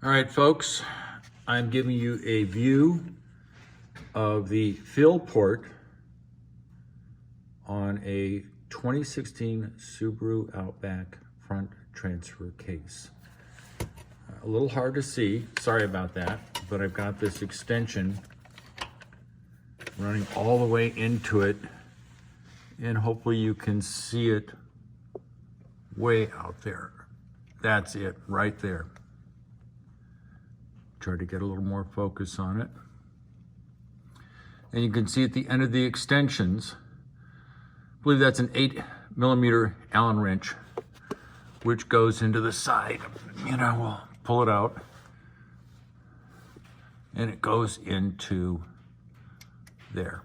All right, folks, I'm giving you a view of the fill port on a 2016 Subaru Outback front transfer case. A little hard to see, sorry about that, but I've got this extension running all the way into it, and hopefully you can see it way out there. That's it, right there. Try to get a little more focus on it. And you can see at the end of the extensions, I believe that's an 8mm Allen wrench, which goes into the side. And I will pull it out, and it goes into there.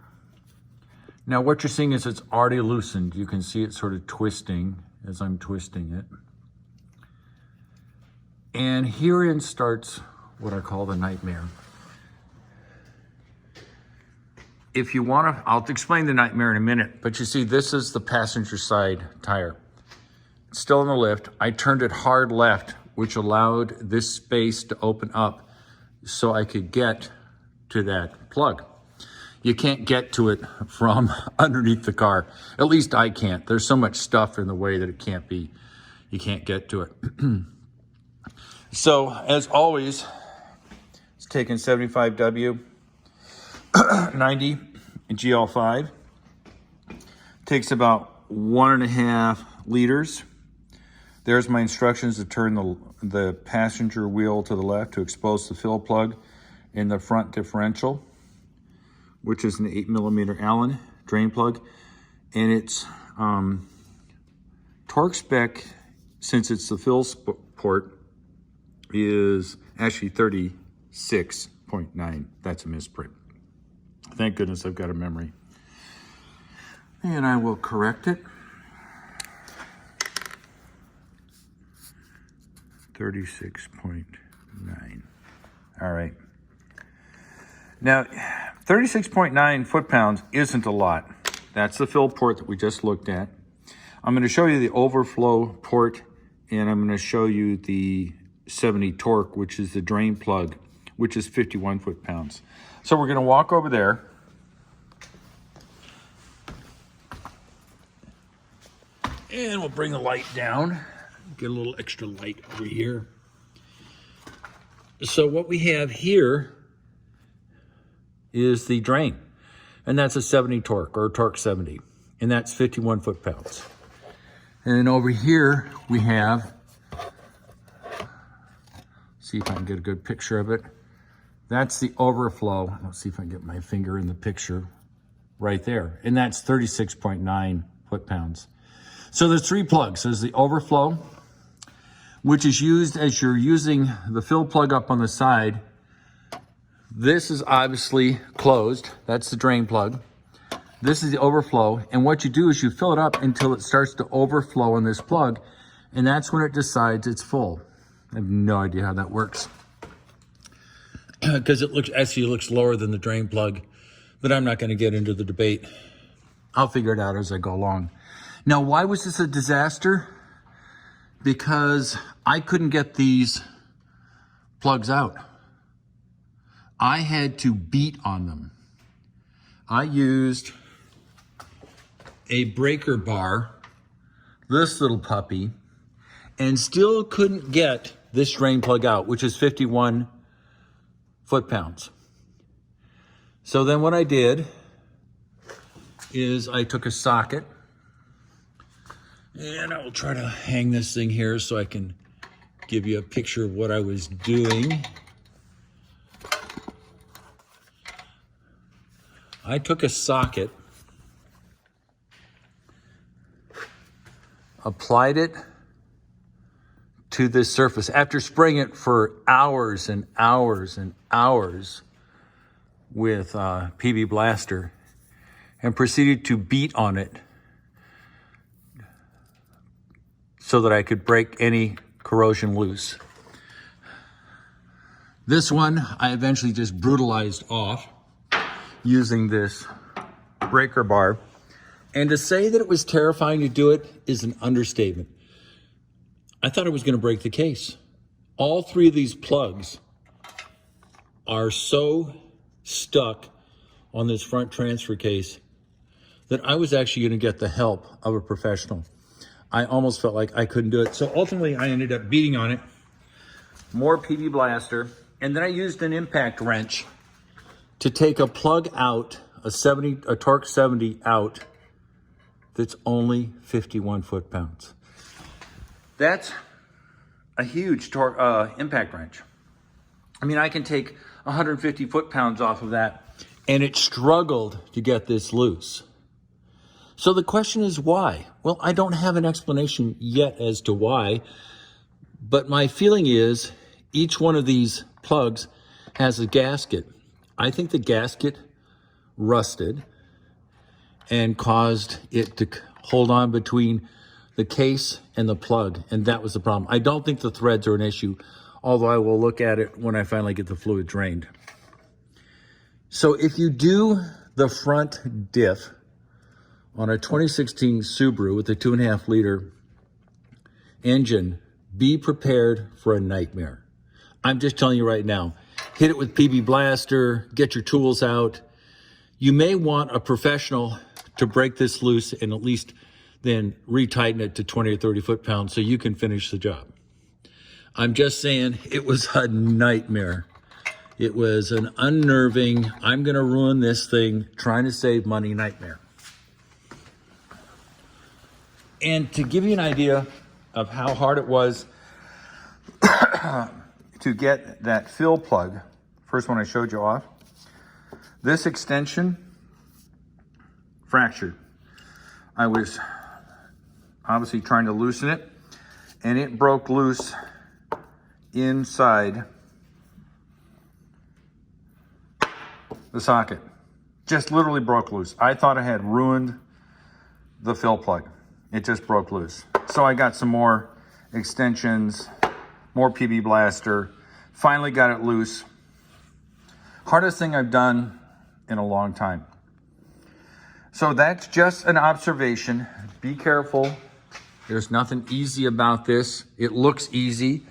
Now what you're seeing is it's already loosened. You can see it sort of twisting as I'm twisting it. And herein starts what I call the nightmare. If you want to, I'll explain the nightmare in a minute, but you see this is the passenger side tire. It's still in the lift. I turned it hard left, which allowed this space to open up so I could get to that plug. You can't get to it from underneath the car. At least I can't. There's so much stuff in the way that it can't be, you can't get to it. So as always, it's taken 75W 90 GL5. Takes about 1.5 liters. There's my instructions to turn the passenger wheel to the left to expose the fill plug in the front differential, which is an 8mm Allen drain plug. And its torque spec, since it's the fill port, is actually 36.9. That's a misprint. Thank goodness I've got a memory. And I will correct it. 36.9. All right. Now, 36.9 foot-pounds isn't a lot. That's the fill port that we just looked at. I'm going to show you the overflow port, and I'm going to show you the 70 torque, which is the drain plug, which is 51 foot-pounds. So we're going to walk over there. And we'll bring the light down. Get a little extra light over here. So what we have here is the drain. And that's a 70 torque, or torque 70. And that's 51 foot-pounds. And then over here we have, see if I can get a good picture of it. That's the overflow. Let's see if I can get my finger in the picture right there. And that's 36.9 foot-pounds. So there's 3 plugs. There's the overflow, which is used as you're using the fill plug up on the side. This is obviously closed. That's the drain plug. This is the overflow. And what you do is you fill it up until it starts to overflow on this plug. And that's when it decides it's full. I have no idea how that works. Because it looks lower than the drain plug. But I'm not going to get into the debate. I'll figure it out as I go along. Now, why was this a disaster? Because I couldn't get these plugs out. I had to beat on them. I used a breaker bar, this little puppy, and still couldn't get this drain plug out, which is 51 foot-pounds. So then what I did is I took a socket, and I will try to hang this thing here so I can give you a picture of what I was doing. I took a socket, applied it to this surface after spraying it for hours and hours and hours with PB Blaster, and proceeded to beat on it so that I could break any corrosion loose. This one I eventually just brutalized off using this breaker bar. And to say that it was terrifying to do it is an understatement. I thought I was going to break the case. all three of these plugs are so stuck on this front transfer case that I was actually going to get the help of a professional. I almost felt like I couldn't do it. So ultimately I ended up beating on it, more PB Blaster, and then I used an impact wrench to take a plug out, a Torque 70 out, that's only 51 foot-pounds. That's a huge impact wrench. I mean, I can take 150 foot-pounds off of that, and it struggled to get this loose. So the question is why? Well, I don't have an explanation yet as to why, but my feeling is each one of these plugs has a gasket. I think the gasket rusted and caused it to hold on between the case and the plug, and that was the problem. I don't think the threads are an issue, although I will look at it when I finally get the fluid drained. So if you do the front diff on a 2016 Subaru with a 2.5 liter engine, be prepared for a nightmare. I'm just telling you right now, hit it with PB Blaster, get your tools out. You may want a professional to break this loose and at least then retighten it to 20 or 30 foot-pounds so you can finish the job. I'm just saying, it was a nightmare. It was an unnerving, I'm gonna ruin this thing, trying to save money nightmare. And to give you an idea of how hard it was to get that fill plug, first one I showed you off, this extension fractured. I was obviously trying to loosen it, and it broke loose inside the socket. Just literally broke loose. I thought I had ruined the fill plug. It just broke loose. So I got some more extensions, more PB Blaster, finally got it loose. Hardest thing I've done in a long time. So that's just an observation. Be careful. There's nothing easy about this. It looks easy.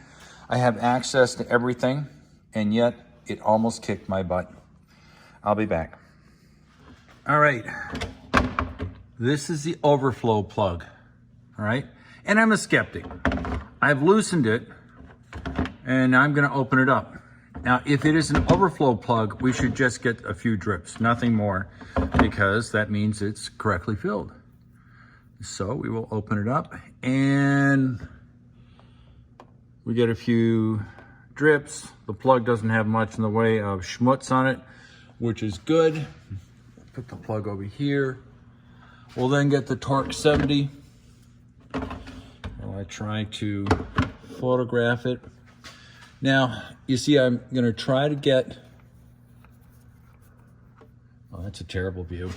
I have access to everything, and yet it almost kicked my butt. I'll be back. All right. This is the overflow plug, all right? And I'm a skeptic. I've loosened it, and I'm gonna open it up. Now, if it is an overflow plug, we should just get a few drips, nothing more, because that means it's correctly filled. So we will open it up, and we get a few drips. The plug doesn't have much in the way of schmutz on it, which is good. Put the plug over here. We'll then get the Torque 70. While I try to photograph it. Now, you see, I'm gonna try to get, oh, that's a terrible view.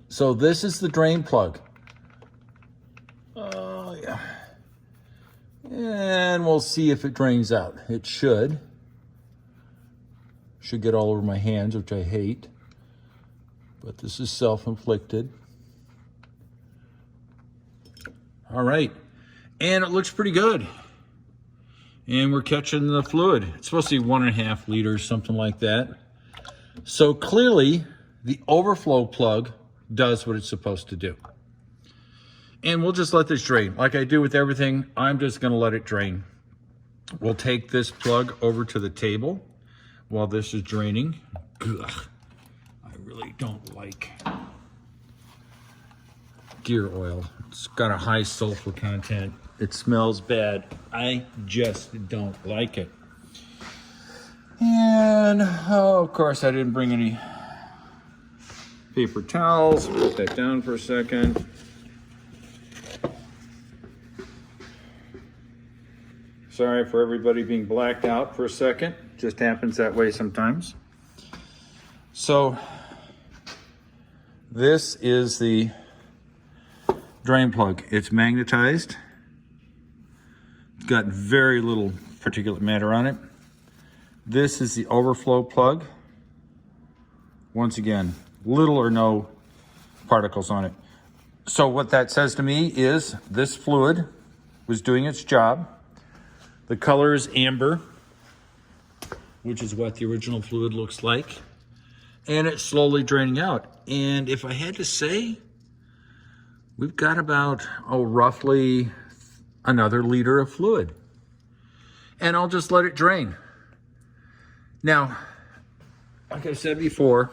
So this is the drain plug. Oh, yeah. And we'll see if it drains out. It should. Should get all over my hands, which I hate. But this is self-inflicted. All right. And it looks pretty good. And we're catching the fluid. It's supposed to be 1.5 liters, something like that. So clearly, the overflow plug does what it's supposed to do. And we'll just let this drain. Like I do with everything, I'm just gonna let it drain. We'll take this plug over to the table while this is draining. Ugh, I really don't like gear oil. It's got a high sulfur content. It smells bad. I just don't like it. And, oh, of course, I didn't bring any paper towels. Put that down for a second. Sorry for everybody being blacked out for a second. Just happens that way sometimes. So this is the drain plug. It's magnetized. It's got very little particulate matter on it. This is the overflow plug. Once again, little or no particles on it. So what that says to me is this fluid was doing its job. The color is amber, which is what the original fluid looks like. And it's slowly draining out. And if I had to say, we've got about, roughly another liter of fluid. And I'll just let it drain. Now, like I said before,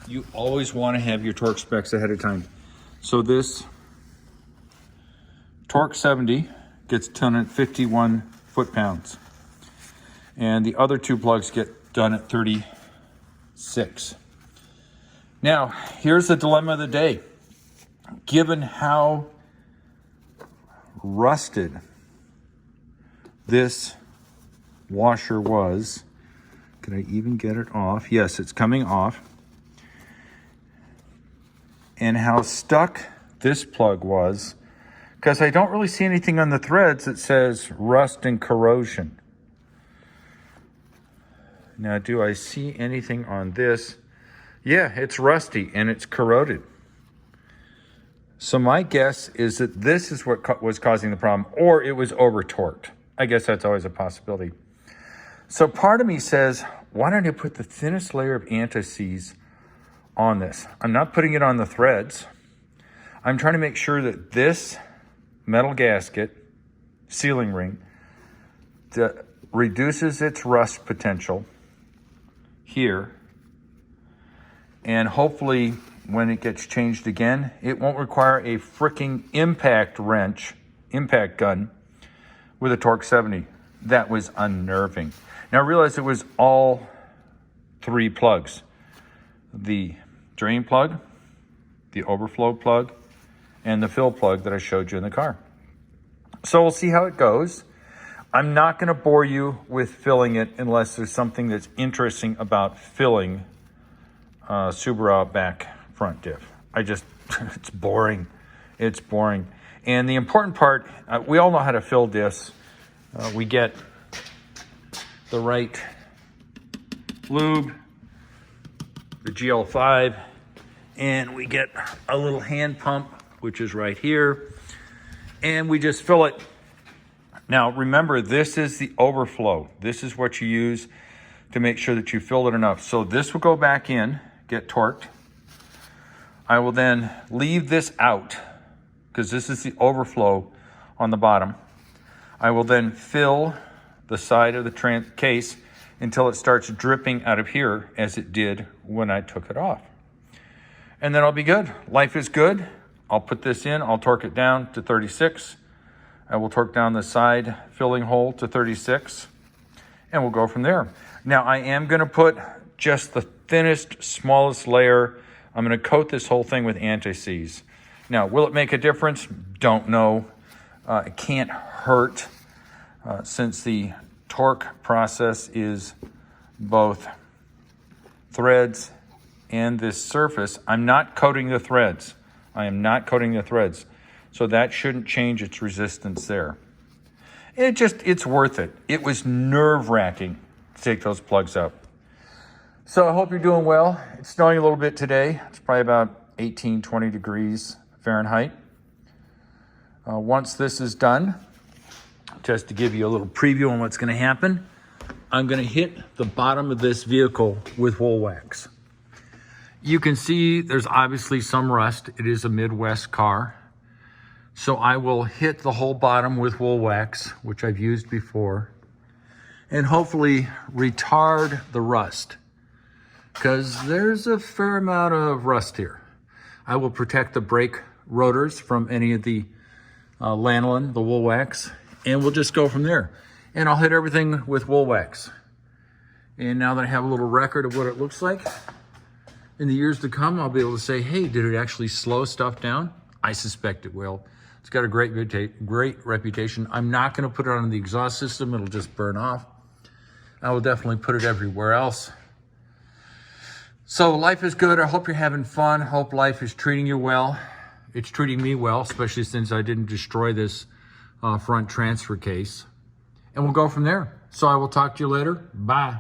you always want to have your torque specs ahead of time. So this torque 70 gets done at 51 foot-pounds. And the other two plugs get done at 36. Now, here's the dilemma of the day. Given how rusted this washer was, can I even get it off? Yes, it's coming off. And how stuck this plug was, because I don't really see anything on the threads that says rust and corrosion. Now, do I see anything on this? Yeah, it's rusty and it's corroded. So my guess is that this is what was causing the problem, or it was over-torqued. I guess that's always a possibility. So part of me says, why don't I put the thinnest layer of anti-seize on this? I'm not putting it on the threads. I'm trying to make sure that this metal gasket, sealing ring, that reduces its rust potential here. And hopefully when it gets changed again, it won't require a freaking impact gun with a torque 70. That was unnerving. Now I realize it was all three plugs. The drain plug, the overflow plug, and the fill plug that I showed you in the car. So we'll see how it goes. I'm not going to bore you with filling it unless there's something that's interesting about filling Subaru Outback front diff. It's boring. It's boring. And the important part, we all know how to fill diffs. We get the right lube, the GL5, and we get a little hand pump, which is right here, and we just fill it. Now, remember, this is the overflow. This is what you use to make sure that you fill it enough. So this will go back in, get torqued. I will then leave this out because this is the overflow on the bottom. I will then fill the side of the case until it starts dripping out of here as it did when I took it off. And then I'll be good. Life is good. I'll put this in, I'll torque it down to 36. I will torque down the side filling hole to 36, and we'll go from there. Now, I am gonna put just the thinnest, smallest layer. I'm gonna coat this whole thing with anti-seize. Now, will it make a difference? Don't know. It can't hurt since the torque process is both threads and this surface. I'm not coating the threads. I am not coating the threads. So that shouldn't change its resistance there. It's worth it. It was nerve-wracking to take those plugs up. So I hope you're doing well. It's snowing a little bit today. It's probably about 18, 20 degrees Fahrenheit. Once this is done, just to give you a little preview on what's gonna happen, I'm gonna hit the bottom of this vehicle with wool wax. You can see there's obviously some rust. It is a Midwest car. So I will hit the whole bottom with wool wax, which I've used before, and hopefully retard the rust, because there's a fair amount of rust here. I will protect the brake rotors from any of the lanolin, the wool wax, and we'll just go from there. And I'll hit everything with wool wax. And now that I have a little record of what it looks like, in the years to come, I'll be able to say, hey, did it actually slow stuff down? I suspect it will. It's got a great reputation. I'm not gonna put it on the exhaust system. It'll just burn off. I will definitely put it everywhere else. So life is good. I hope you're having fun. Hope life is treating you well. It's treating me well, especially since I didn't destroy this front transfer case. And we'll go from there. So I will talk to you later. Bye.